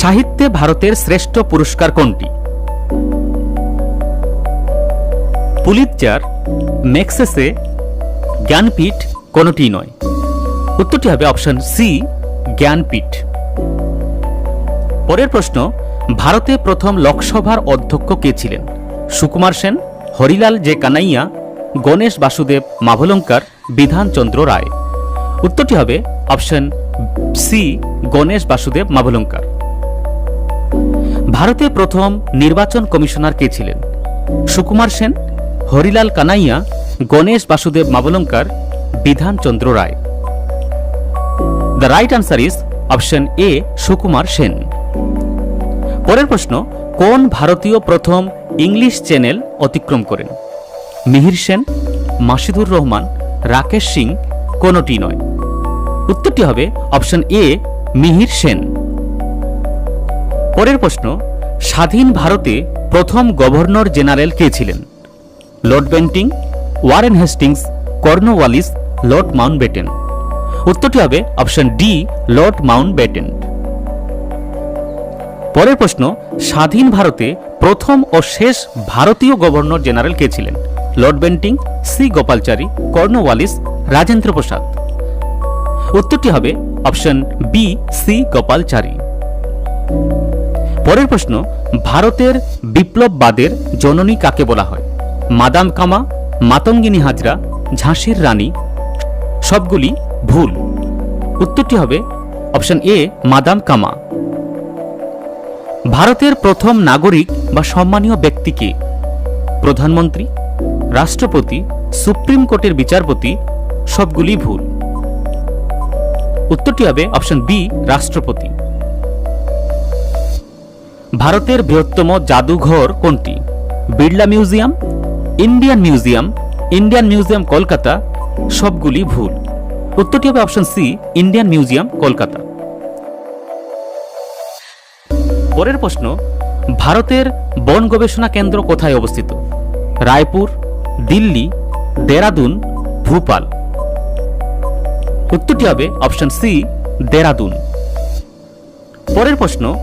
সাহিত্যে ভারতের শ্রেষ্ঠ পুরস্কার কোনটি? পুলিৎজার, ম্যাগসেসে, জ্ঞানপীঠ কোনটি নয়। উত্তরটি হবে অপশন সি, জ্ঞানপীঠ। পরের প্রশ্ন, ভারতে প্রথম লোকসভার অধ্যক্ষ কে ছিলেন? সুকুমার সেন, হরিলাল জে কানাইয়া, গণেশ বাসুদেব মাভলঙ্কার, বিধানচন্দ্র রায়। উত্তরটি হবে অপশন সি, গণেশ বাসুদেব মাভলঙ্কার। ভারতে প্রথম নির্বাচন কমিশনার কে ছিলেন? Sukumar Sen, Harilal Kania, Ganesh Vasudev Mavalankar, Bidhanchandra Roy. The right answer is option A, Sukumar Sen. পরের প্রশ্ন, কোন ভারতীয় প্রথম ইংলিশ চ্যানেল অতিক্রম করেন? মিহির সেন, মাসিদুর রহমান, রাকেশ সিং কোনটি নয়। উত্তরটি হবে অপশন এ, মিহির সেন। পরের প্রশ্ন, স্বাধীন ভারতে প্রথম গভর্নর জেনারেল কে ছিলেন? Lord Bentinck, Warren Hastings, Cornwallis, Lord Mountbatten. উত্তরটি হবে অপশন ডি, লর্ড মাউন্টব্যাটেন। পরের প্রশ্ন, স্বাধীন ভারতে প্রথম ও শেষ ভারতীয় গভর্নর জেনারেল কে ছিলেন? Lord Bentinck, C Gopalachari, Cornwallis, Rajendra Prasad. উত্তরটি হবে অপশন বি, সি গোপালচারী। পরের প্রশ্ন, ভারতের বিপ্লববাদের জননী কাকে বলা হয়? মাদাম কামা, মাতঙ্গিনী হাজরা, ঝাঁসির রানী সবগুলি ভুল। উত্তরটি হবে অপশন এ, মাদাম কামা। ভারতের প্রথম নাগরিক বা সম্মানীয় ব্যক্তি কে? প্রধানমন্ত্রী, রাষ্ট্রপতি, সুপ্রিম কোর্টের বিচারপতি সবগুলি ভুল। উত্তরটি হবে অপশন বি, রাষ্ট্রপতি। ভারতের বৃহত্তম জাদুঘর কোনটি? Birla museum, Indian museum, Indian museum Kolkata সবগুলি ভুল। উত্তরটি হবে option C, Indian museum Kolkata. পরের প্রশ্ন, ভারতের বন গবেষণা কেন্দ্র কোথায় অবস্থিত? রায়পুর, দিল্লি, দেরাদুন, ভোপাল। উত্তরটি হবে অপশন সি, দেরাদুন। পরের প্রশ্ন,